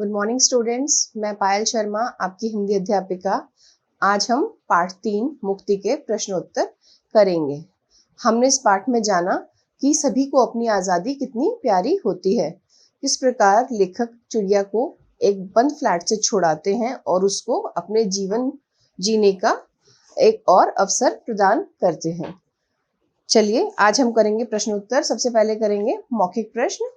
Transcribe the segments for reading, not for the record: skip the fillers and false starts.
Good morning students, मैं पायल शर्मा आपकी हिंदी अध्यापिका। आज हम पाठ 3 मुक्ति के प्रश्नोत्तर करेंगे। हमने इस पाठ में जाना कि सभी को अपनी आज़ादी कितनी प्यारी होती है। किस प्रकार लेखक चिड़िया को एक बंद फ्लैट से छुड़ाते हैं और उसको अपने जीवन जीने का एक और अवसर प्रदान करते हैं। चलिए आज हम करेंगे प्रश्नोत्तर। सबसे पहले करेंगे मौखिक प्रश्न।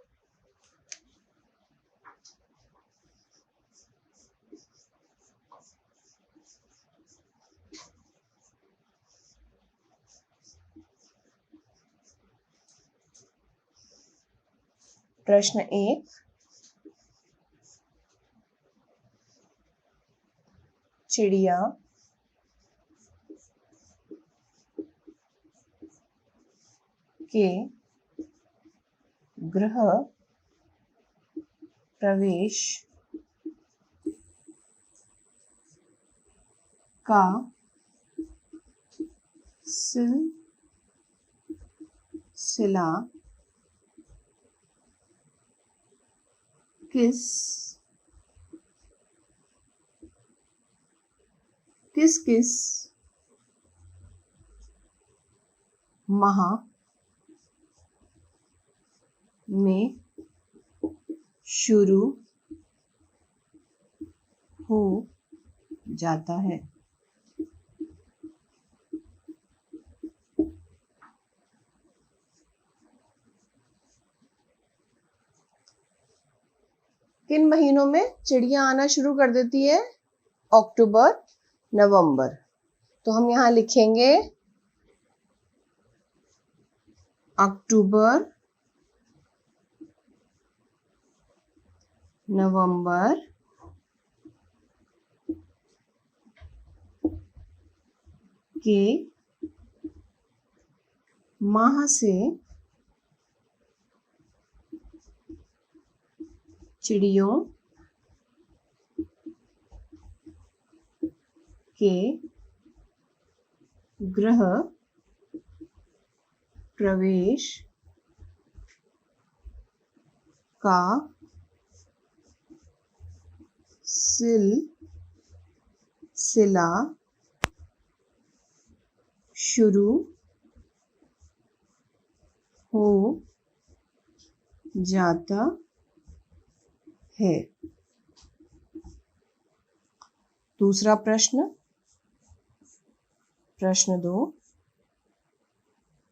प्रश्न 1, चिड़िया के गृह प्रवेश का सिलसिला किस माह में शुरू हो जाता है? किन महीनों में चिड़िया आना शुरू कर देती है? अक्टूबर, नवंबर। तो हम यहाँ लिखेंगे अक्टूबर, नवंबर के माह से चिड़ियों के गृह प्रवेश का सिलसिला शुरू हो जाता है। दूसरा प्रश्न, प्रश्न 2,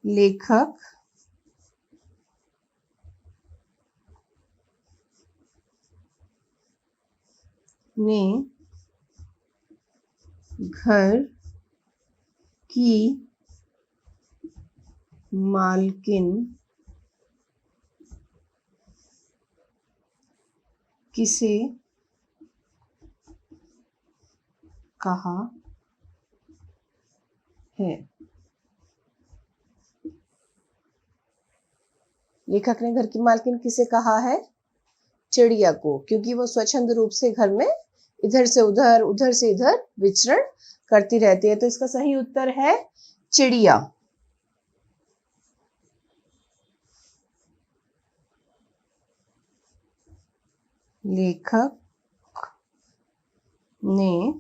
लेखक ने घर की मालकिन किसे कहा है? लेखक ने घर की मालकिन किसे कहा है? चिड़िया को, क्योंकि वो स्वच्छंद रूप से घर में इधर से उधर विचरण करती रहती है। तो इसका सही उत्तर है चिड़िया। लेखक ने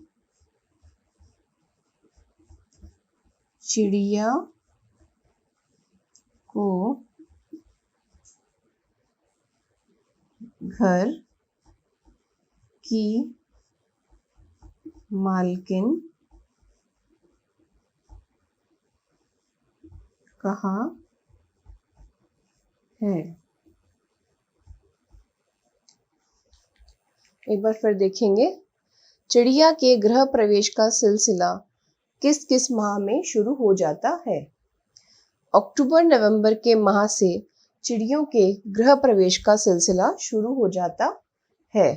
चिड़िया को घर की मालकिन कहा है। एक बार फिर देखेंगे, चिड़िया के गृह प्रवेश का सिलसिला किस किस माह में शुरू हो जाता है? अक्टूबर नवंबर के माह से चिड़ियों के गृह प्रवेश का सिलसिला शुरू हो जाता है।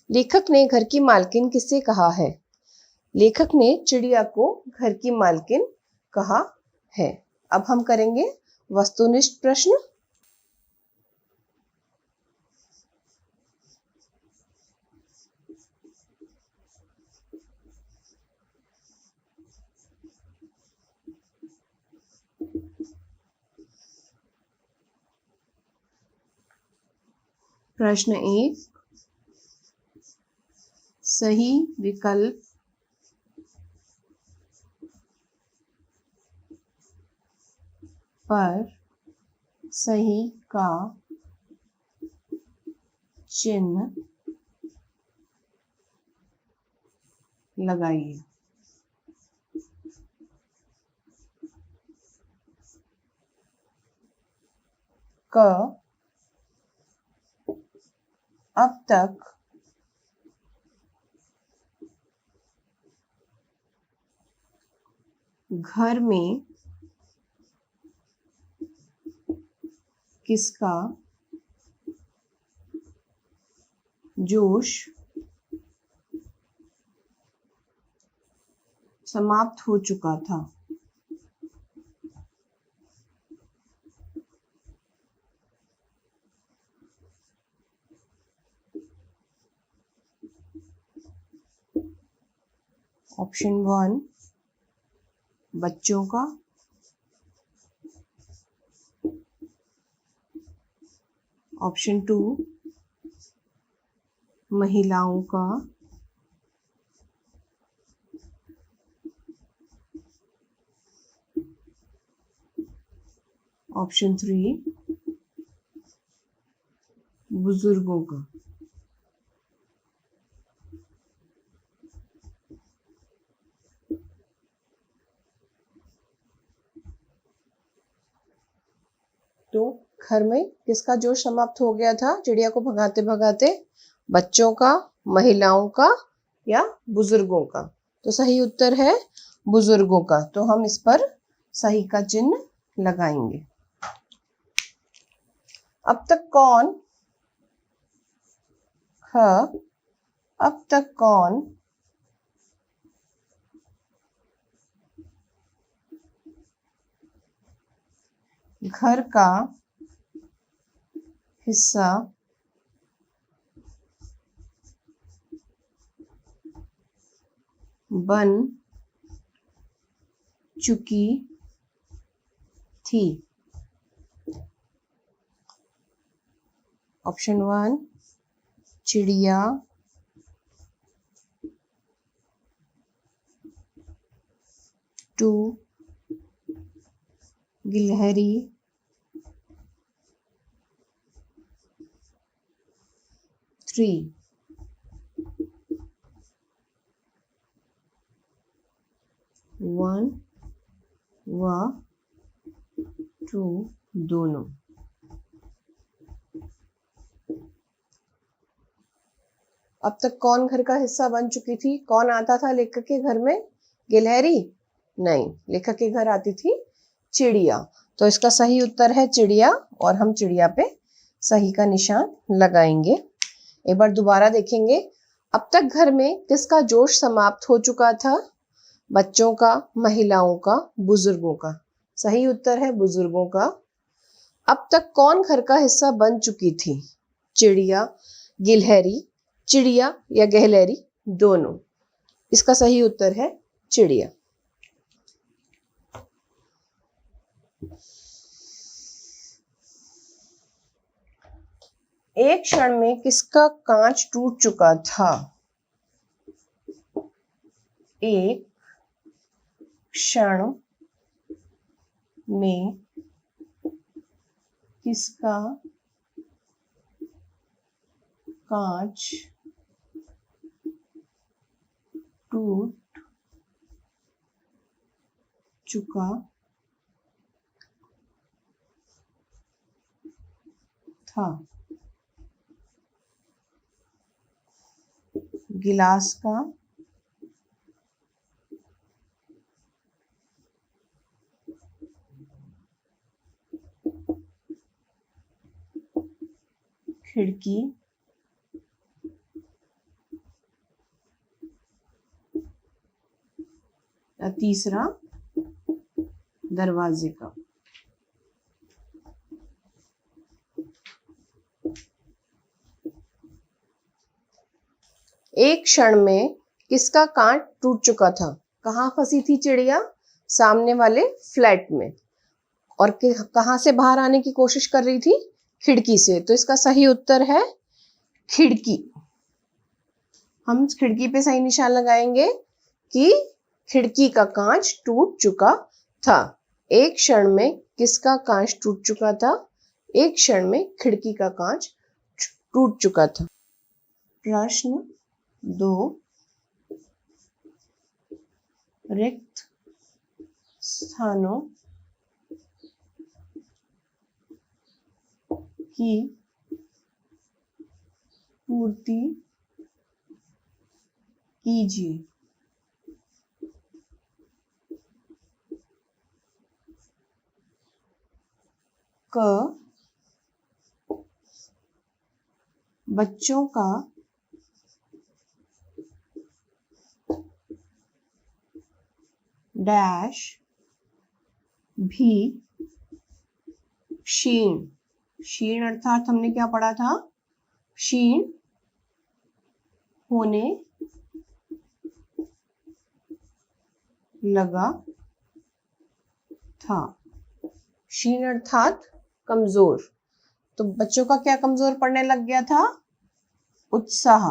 लेखक ने घर की मालकिन किससे कहा है? लेखक ने चिड़िया को घर की मालकिन कहा है। अब हम करेंगे वस्तुनिष्ठ प्रश्न। प्रश्न 1, सही विकल्प पर सही का चिन्ह लगाइए। क, अब तक घर में किसका जोश समाप्त हो चुका था। ऑप्शन 1 बच्चों का, ऑप्शन 2 महिलाओं का, ऑप्शन 3 बुजुर्गों का। तो घर में किसका जोश समाप्त हो गया था चिड़िया को भगाते भगाते? बच्चों का, महिलाओं का या बुजुर्गों का? तो सही उत्तर है बुजुर्गों का। तो हम इस पर सही का चिन्ह लगाएंगे। अब तक कौन अब तक कौन घर का हिस्सा बन चुकी थी? ऑप्शन 1 चिड़िया, टू गिलहरी, 3 1 व 2 दोनों। अब तक कौन घर का हिस्सा बन चुकी थी? कौन आता था लेखक के घर में? गिलहरी? नहीं, लेखक के घर आती थी चिड़िया। तो इसका सही उत्तर है चिड़िया और हम चिड़िया पे सही का निशान लगाएंगे। एक बार दोबारा देखेंगे। अब तक घर में किसका जोश समाप्त हो चुका था? बच्चों का, महिलाओं का, बुजुर्गों का? सही उत्तर है बुजुर्गों का। अब तक कौन घर का हिस्सा बन चुकी थी? चिड़िया, गिलहरी, चिड़िया या गहलरी, दोनों। इसका सही उत्तर है चिड़िया। एक क्षण में किसका कांच टूट चुका था? एक क्षण में किसका कांच टूट चुका था? गिलास का, खिड़की, या तीसरा दरवाजे का? एक क्षण में किसका कांच टूट चुका था? कहाँ फंसी थी चिड़िया? सामने वाले फ्लैट में। और कहाँ से बाहर आने की कोशिश कर रही थी? खिड़की से। तो इसका सही उत्तर है खिड़की। हम खिड़की पे सही निशान लगाएंगे कि खिड़की का कांच टूट चुका था। एक क्षण में किसका कांच टूट चुका था? एक क्षण में खिड़की का कांच टूट चुका था। प्रश्न 2, रिक्त स्थानों की पूर्ति कीजिए। क, बच्चों का डैश भी क्षीण, क्षीण अर्थात हमने क्या पढ़ा था? क्षीण होने लगा था। क्षीण अर्थात कमजोर। तो बच्चों का क्या कमजोर पड़ने लग गया था? उत्साह।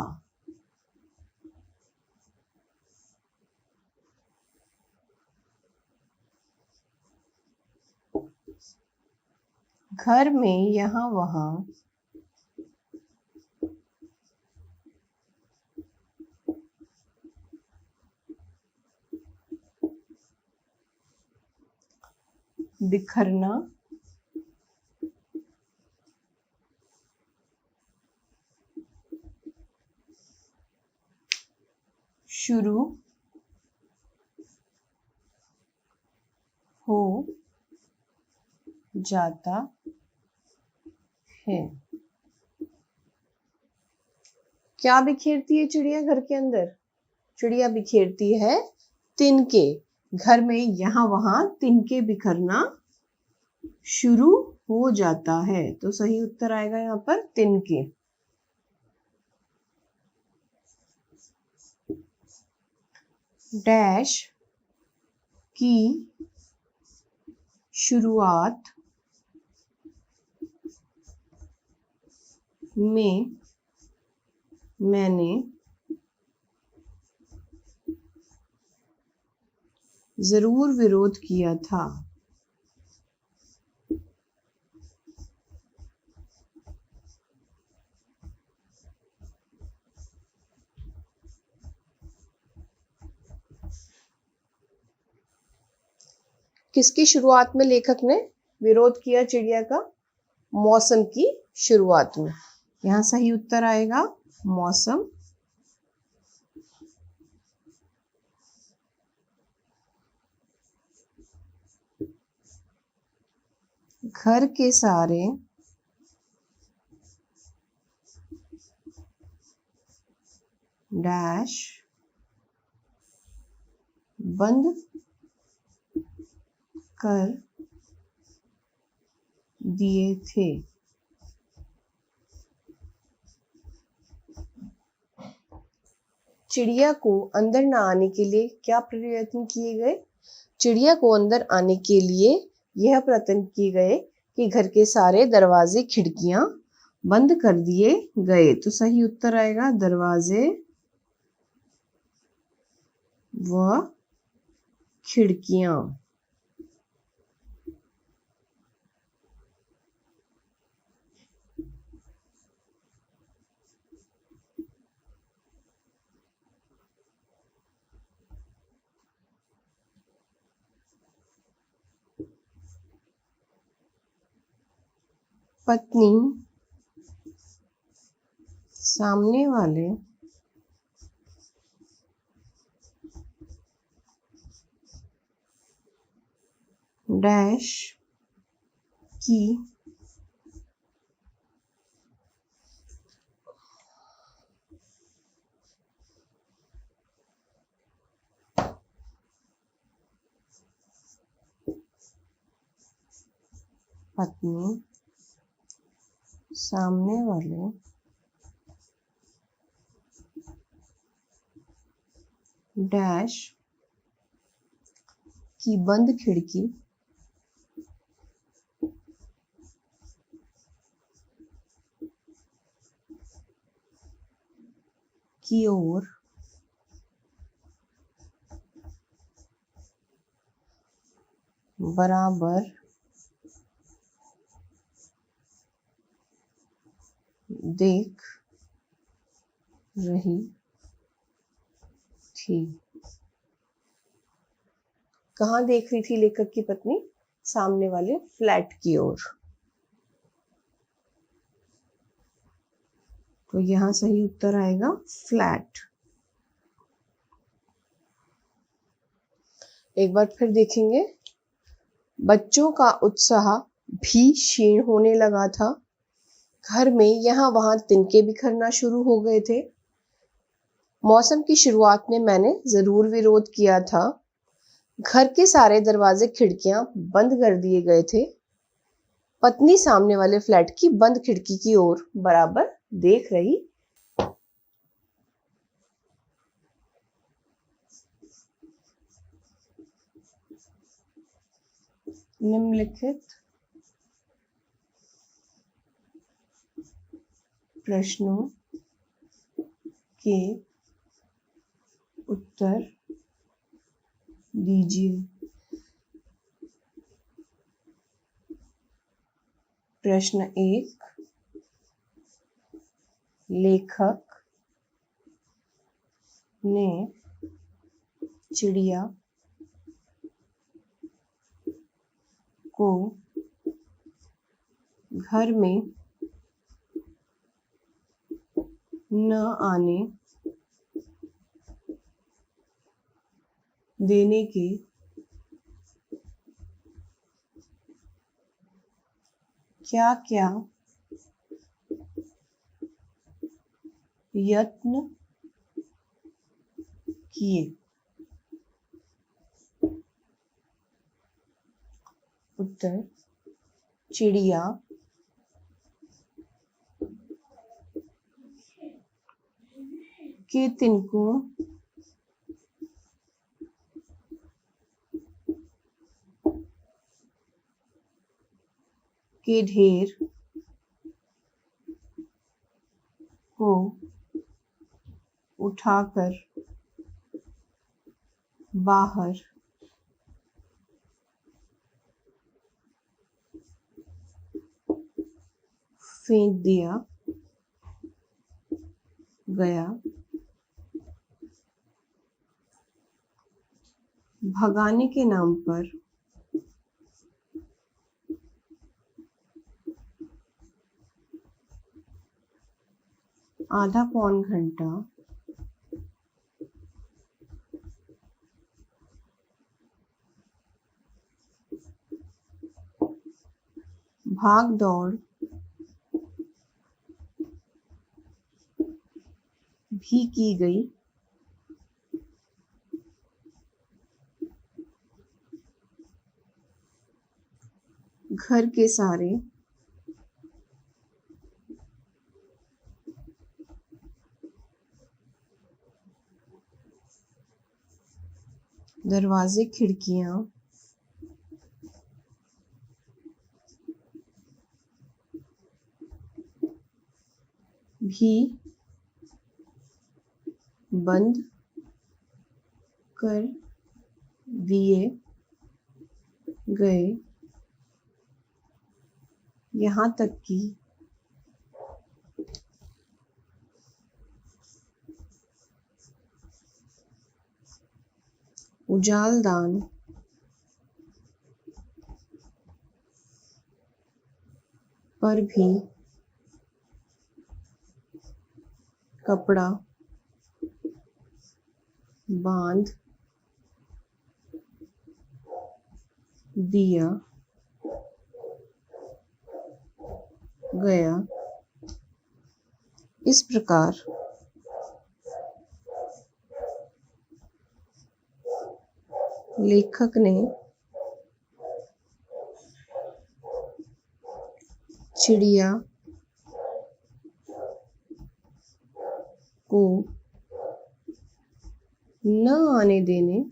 घर में यहाँ वहाँ बिखरना शुरू हो जाता है। क्या बिखेरती है चिड़िया घर के अंदर? चिड़िया बिखेरती है तिनके। घर में यहाँ वहां तिनके बिखरना शुरू हो जाता है। तो सही उत्तर आएगा यहाँ पर तिनके। डैश की शुरुआत में मैंने जरूर विरोध किया था। किसकी शुरुआत में लेखक ने विरोध किया चिड़िया का? मौसम की शुरुआत में। यहाँ सही उत्तर आएगा मौसम। घर के सारे डैश बंद कर दिए थे। चिड़िया को अंदर न आने के लिए क्या प्रयत्न किए गए? चिड़िया को अंदर आने के लिए यह प्रयत्न किए गए कि घर के सारे दरवाजे खिड़कियां बंद कर दिए गए। तो सही उत्तर आएगा दरवाजे व खिड़कियां। पत्नी सामने वाले डैश की पत्नी सामने वाले डैश की बंद खिड़की की ओर बराबर देख रही थी। कहाँ देख रही थी लेखक की पत्नी? सामने वाले फ्लैट की ओर। तो यहाँ सही उत्तर आएगा फ्लैट। एक बार फिर देखेंगे। बच्चों का उत्साह भी क्षीण होने लगा था। घर में यहाँ वहां तिनके बिखरना शुरू हो गए थे। मौसम की शुरुआत में मैंने जरूर विरोध किया था। घर के सारे दरवाजे खिड़कियां बंद कर दिए गए थे। पत्नी सामने वाले फ्लैट की बंद खिड़की की ओर बराबर देख रही। निम्नलिखित प्रश्नों के उत्तर दीजिए। प्रश्न 1, लेखक ने चिड़िया को घर में न आने देने के क्या क्या यत्न किए? उत्तर, चिड़िया के तिनकों के ढेर को उठाकर बाहर फेंक दिया गया। भगाने के नाम पर आधा पौन घंटा भाग दौड़ भी की गई। घर के सारे दरवाजे खिड़कियां भी बंद कर दिए गए। यहाँ तक कि उजालदान पर भी कपड़ा बांध दिया गया। इस प्रकार लेखक ने चिड़िया को न आने देने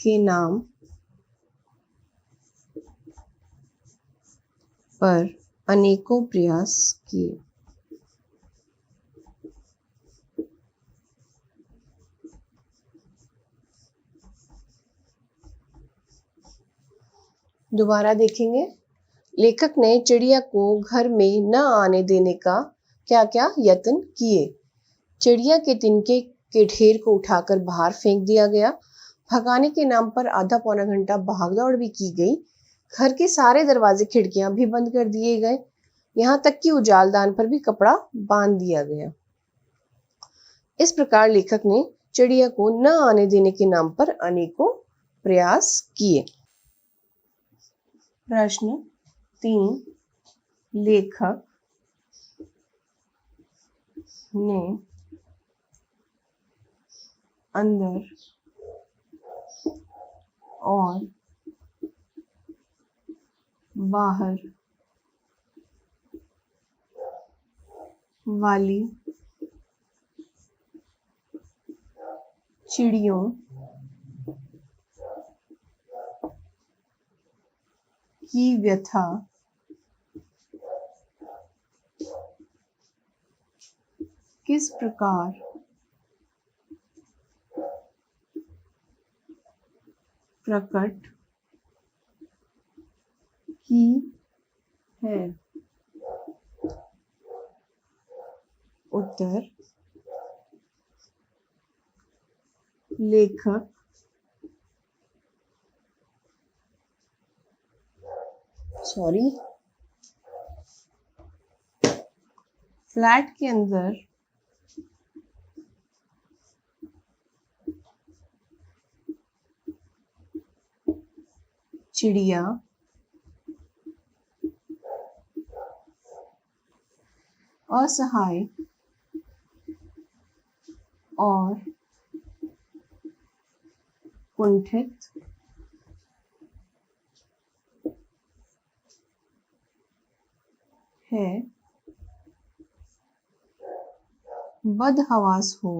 के नाम पर अनेकों प्रयास किए। दोबारा देखेंगे। लेखक ने चिड़िया को घर में न आने देने का क्या क्या यत्न किए। चिड़िया के तिनके के ढेर को उठाकर बाहर फेंक दिया गया। भगाने के नाम पर आधा पौना घंटा भागदौड़ भी की गई। घर के सारे दरवाजे खिड़कियां भी बंद कर दिए गए। यहाँ तक कि उजालदान पर भी कपड़ा बांध दिया गया। इस प्रकार लेखक ने चिड़िया को न आने देने के नाम पर अनेकों प्रयास किए। प्रश्न 3, लेखक ने अंदर और बाहर वाली चिड़ियों की व्यथा किस प्रकार प्रकट की है। उत्तर, लेखक फ्लैट के अंदर चिड़िया असहाय और कुंठित है। बदहवास हो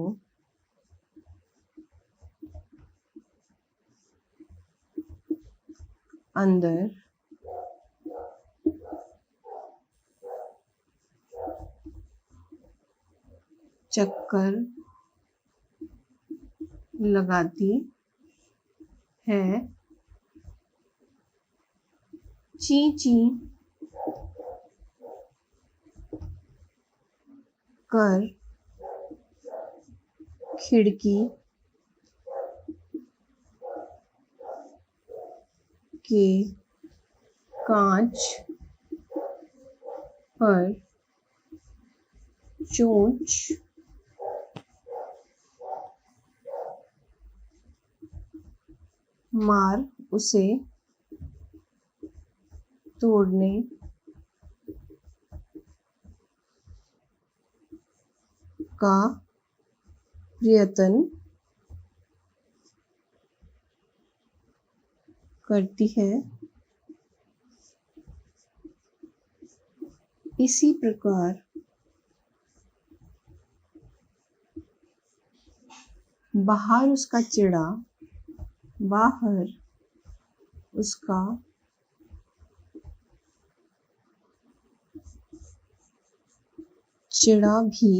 अंदर चक्कर लगाती है। ची ची कर खिड़की के कांच पर चोंच मार उसे तोड़ने का प्रयत्न करती है। इसी प्रकार बाहर उसका चिड़ा भी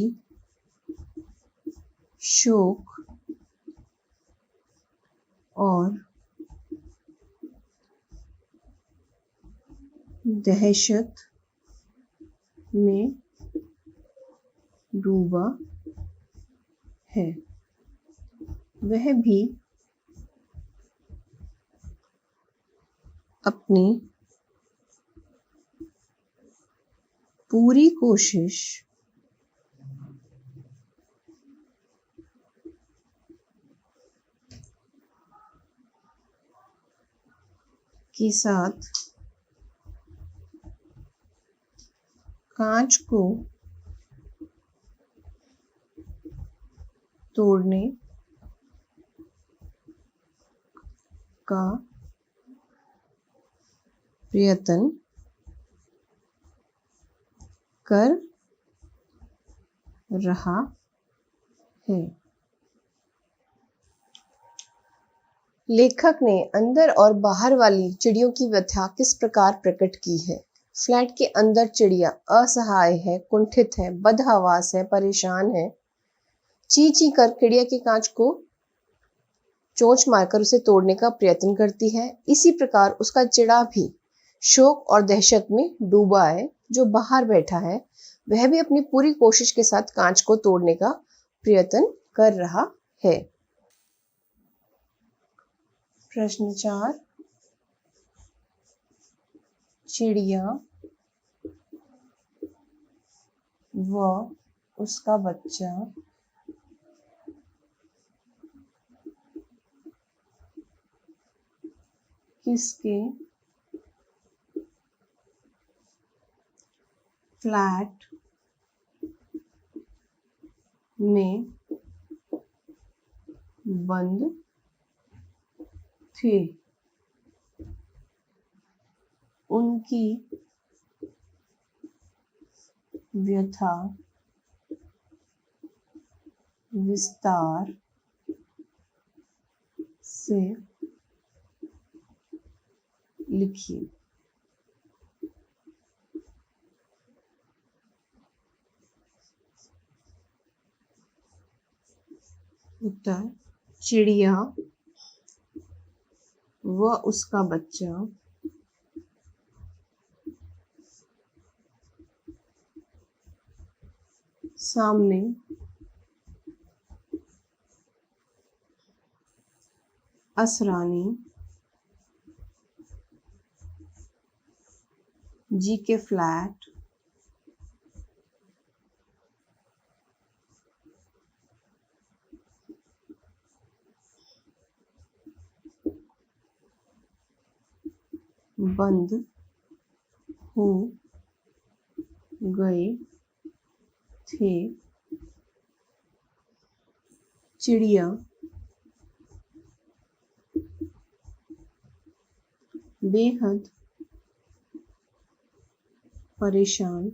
शोक और दहशत में डूबा है। वह भी अपनी पूरी कोशिश के साथ कांच को तोड़ने का प्रयत्न कर रहा है। लेखक ने अंदर और बाहर वाली चिड़ियों की व्यथा किस प्रकार प्रकट की है। फ्लैट के अंदर चिड़िया असहाय है, कुंठित है, बदहवास है, परेशान है। ची ची कर चिड़िया के कांच को चोंच मारकर उसे तोड़ने का प्रयत्न करती है। इसी प्रकार उसका चिड़ा भी शोक और दहशत में डूबा है। जो बाहर बैठा है वह भी अपनी पूरी कोशिश के साथ कांच को तोड़ने का प्रयत्न कर रहा है। प्रश्न 4, चिड़िया व उसका बच्चा किसके फ्लैट में बंद थे? उनकी व्यथा विस्तार से लिखिए। उत्तर, चिड़िया व उसका बच्चा सामने असरानी जी के फ्लैट बंद हो गए थे। चिड़िया बेहद परेशान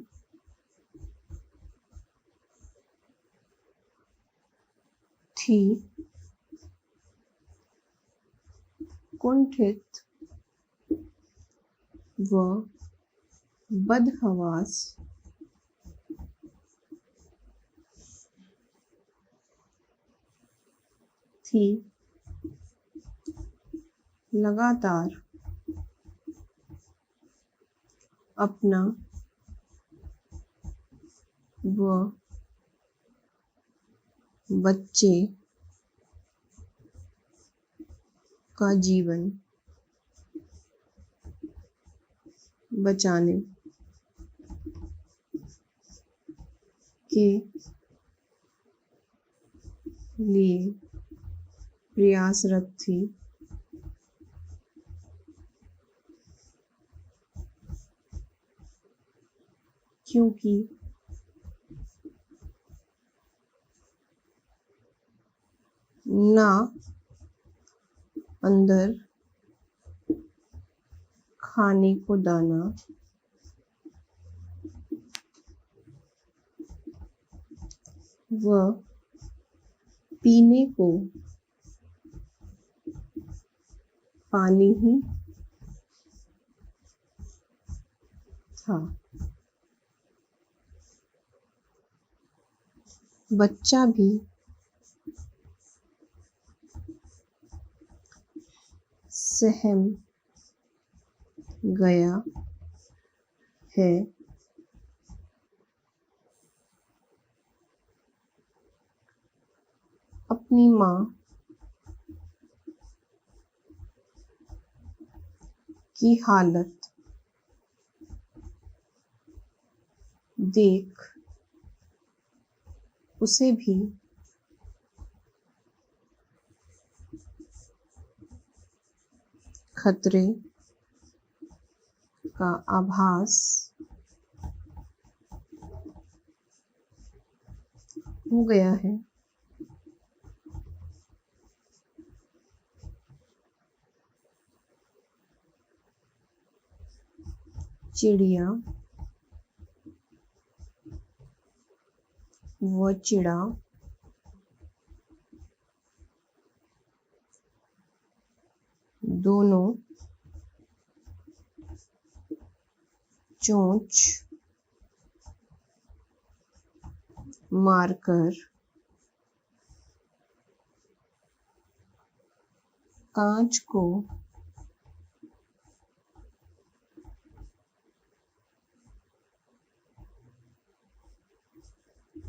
थी, कुंठित व बदहवास थी। लगातार अपना व बच्चे का जीवन बचाने के लिए प्रयासरत थी। क्योंकि ना अंदर खाने को दाना व पीने को पानी ही था। बच्चा भी सहम गया है। अपनी माँ की हालत देख उसे भी खतरे का आभास हो गया है। चिड़िया व चिड़ा दोनों चोंच मारकर कांच को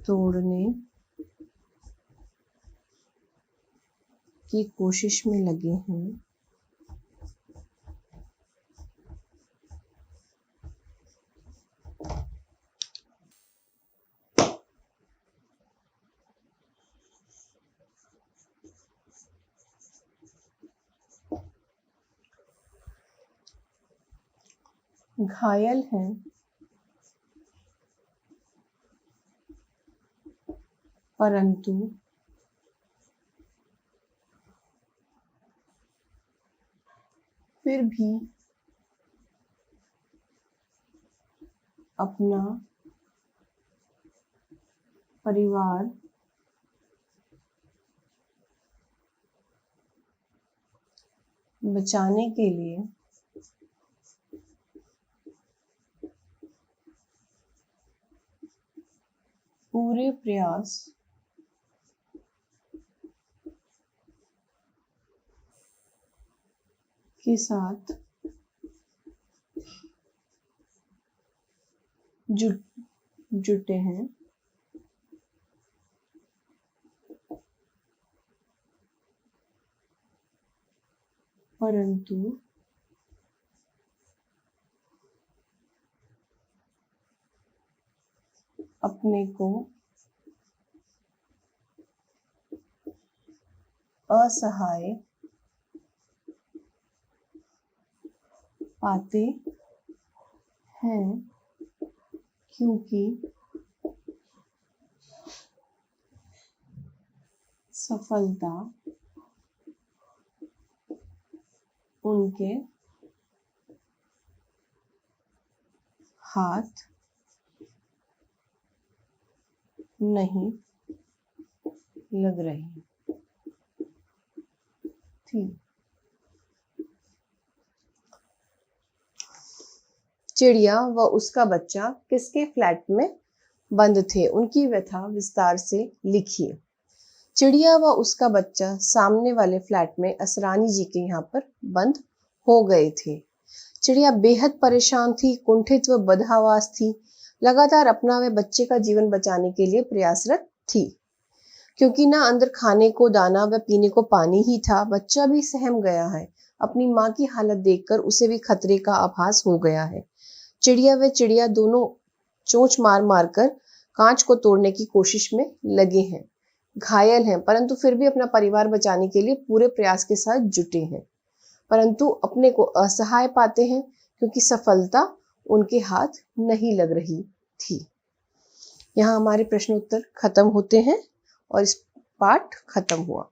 तोड़ने की कोशिश में लगे हैं। घायल हैं परंतु फिर भी अपना परिवार बचाने के लिए पूरे प्रयास के साथ जुटे हैं। परंतु अपने को असहाय पाते हैं क्योंकि सफलता उनके हाथ नहीं लग रही थी। चिड़िया व उसका बच्चा किसके फ्लैट में बंद थे? उनकी व्यथा विस्तार से लिखिए। चिड़िया व उसका बच्चा सामने वाले फ्लैट में असरानी जी के यहाँ पर बंद हो गए थे। चिड़िया बेहद परेशान थी, कुंठित व बदहवास थी, लगातार अपना व बच्चे का जीवन बचाने के लिए प्रयासरत थी। क्योंकि ना अंदर खाने को दाना व पीने को पानी ही था, बच्चा भी सहम गया है। अपनी माँ की हालत देखकर उसे भी खतरे का आभास हो गया है। चिड़िया व चिड़िया दोनों चोंच मार मार कर कांच को तोड़ने की कोशिश में लगे हैं। घायल हैं परंतु फिर भी अपना परिवार बचाने के लिए पूरे प्रयास के साथ जुटे हैं, परंतु अपने को असहाय पाते हैं क्योंकि सफलता उनके हाथ नहीं लग रही थी। यहाँ हमारे प्रश्न उत्तर खत्म होते हैं और इस पाठ खत्म हुआ।